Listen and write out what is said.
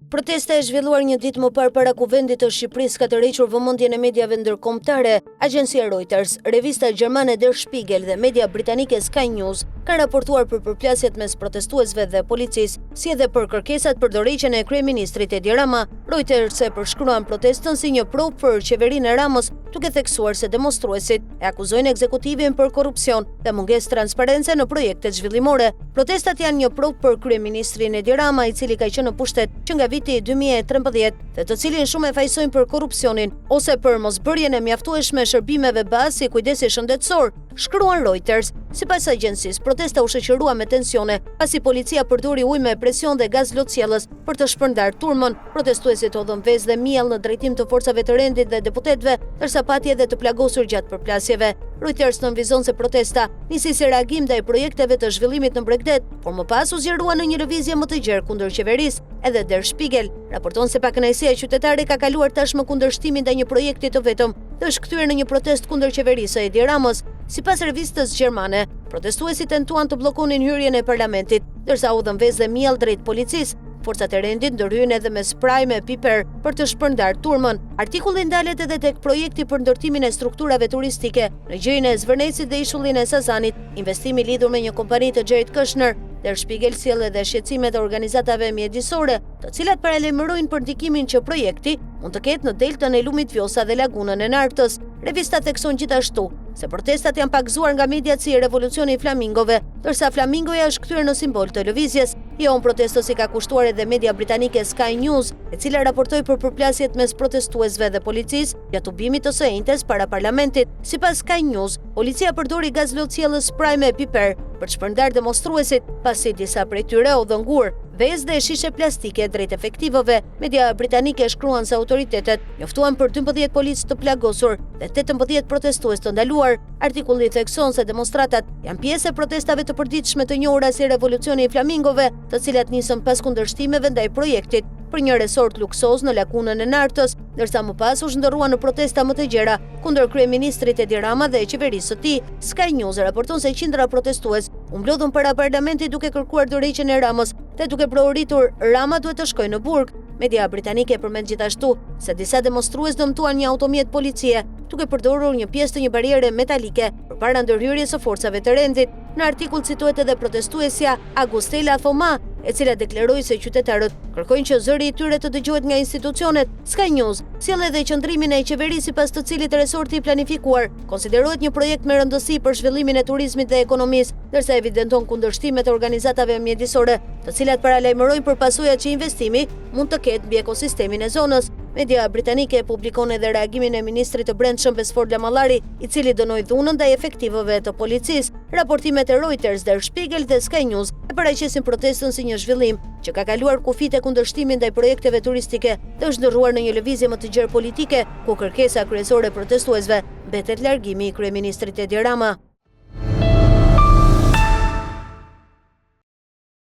Protesta e zhvilluar një ditë më parë para kuvendit të Shqipërisë ka tërhequr vëmendjen e mediave ndërkombëtare. Agjencia Reuters, revista gjermane Der Spiegel dhe media britanike Sky News kanë raportuar për përplasjet mes protestuesve dhe policisë, si edhe për kërkesat për dorëheqjen e kryeministrit Edi Rama. Reuters e përshkruan protestën si një provë për qeverinë e Ramës, duke theksuar se demonstruesit e akuzojnë ekzekutivin për korrupsion dhe mungesë transparence në projektet zhvillimore. Protestat janë një provë për kryeministrin Edi Rama, i cili ka qenë në pushtet që nga viti 2013 dhe të cilin shumë e fajsojnë për korrupsionin ose për mosbërjen e mjaftueshme shërbimeve bazë si kujdesi shëndetësor, shkruan Reuters. Sipas agjencisë, protesta u shoqërua me tensione pasi policia përdori ujë me presion dhe gaz lotësjellës për të shpërndarë turmën. Protestuesit hodhën vezë dhe miell në drejtim të forcave të rendit dhe deputetëve, ndërsa pati edhe të plagosur gjatë përplasjeve. Reuters nënvizon se protesta nisi si reagim ndaj projekteve të zhvillimit në Bregdet, por më pas u zgjerua në një lëvizje më të gjerë kundër qeverisë. Edhe Der Spiegel raporton se pakënaqësia e qytetarëve ka kaluar tashmë kundërshtimin ndaj një projekti të vetëm dhe është kthyer në një protestë kundër qeverisë së Edi Ramës. Sipas revistës gjermane, protestuesit tentuan të bllokonin hyrjen e parlamentit, ndërsa udhën vezë dhe miell drejt policisë. Forcat e rendit ndërhyen edhe me spraj me piper për të shpërndarë turmën. Artikulli ndalet edhe tek projekti për ndërtimin e strukturave turistike në gjirin e Zvërnecit dhe ishullin e Sazanit, investimi lidhur me një kompani të Jared Kushner. Der Spiegel sjell edhe shqetësime të organizatave mjedisore, të cilat paralajmërojnë për ndikimin që projekti mund të ketë në deltën e lumit Vjosa dhe lagunën e Nartës. Revista thekson gjithashtu se protestat janë pakëzuar nga mediat si revolucioni i flamingove, ndërsa flamingoja është kthyer në simbol të lëvizjes. Jo protestës i ka kushtuar edhe media britanike Sky News, e cila raportoi për përplasjet mes protestuesve dhe policisë gjatë ubimit të së njëjtës para parlamentit. Sipas Sky News, policia përdori gaz lotësjellës spray me piper për të shpërndarë demonstruesit, pasi disa prej tyre u dhëngur vezë dhe shishe plastike drejt efektivëve. Media britanike shkruan se autoritetet njoftuan për 12 policë të plagosur dhe 18 protestues të ndaluar. Artikulli thekson se demonstratat janë pjesë e protestave të përditshme të njohura si revolucioni i flamingove, të cilat nisën pas kundërshtimeve ndaj projektit për një resort luksoz në lagunën e Nartës, ndërsa më pas u zhndërruan në protesta më të gjera kundër kryeministrit Edi Rama dhe qeverisë së tij. Sky News raporton se qindra protestues u mblodhën para parlamentit duke kërkuar dorëheqjen e Ramës dhe duke proritur Rama duhet të shkojë në burg. Media britanike përmend gjithashtu se disa demonstrues dëmtuan një automjet policie duke përdorur një pjesë të një bariere metalike përpara ndërhyrjes së forcave të rendit. Në artikull citohet edhe protestuesja Agustela Thoma, e cila deklaroi se qytetarët kërkojnë që zëri i tyre të dëgjohet nga institucionet. Sky News sjell edhe qëndrimin e qeverisë sipas të cilit resorti i planifikuar konsiderohet një projekt me rëndësi për zhvillimin e turizmit dhe ekonomisë, ndërsa evidenton kundërshtimet e organizatave mjedisore, të cilat paralajmërojnë për pasojat që investimi mund të ketë mbi ekosistemin e zonës. Media britanike publikon edhe reagimin e ministrit të brendshëm Vesford Lamallari, i cili dënoi dhunën ndaj efektivëve të policisë. Raportimet e Reuters, Der Spiegel dhe Sky News e paraqesin protestën si një zhvillim që ka kaluar kufit e kundërshtimit ndaj projekteve turistike dhe është ndërruar në një lëvizje më të gjerë politike, ku kërkesa kryesore e protestuesve mbetet largimi i kryeministrit Edi Rama.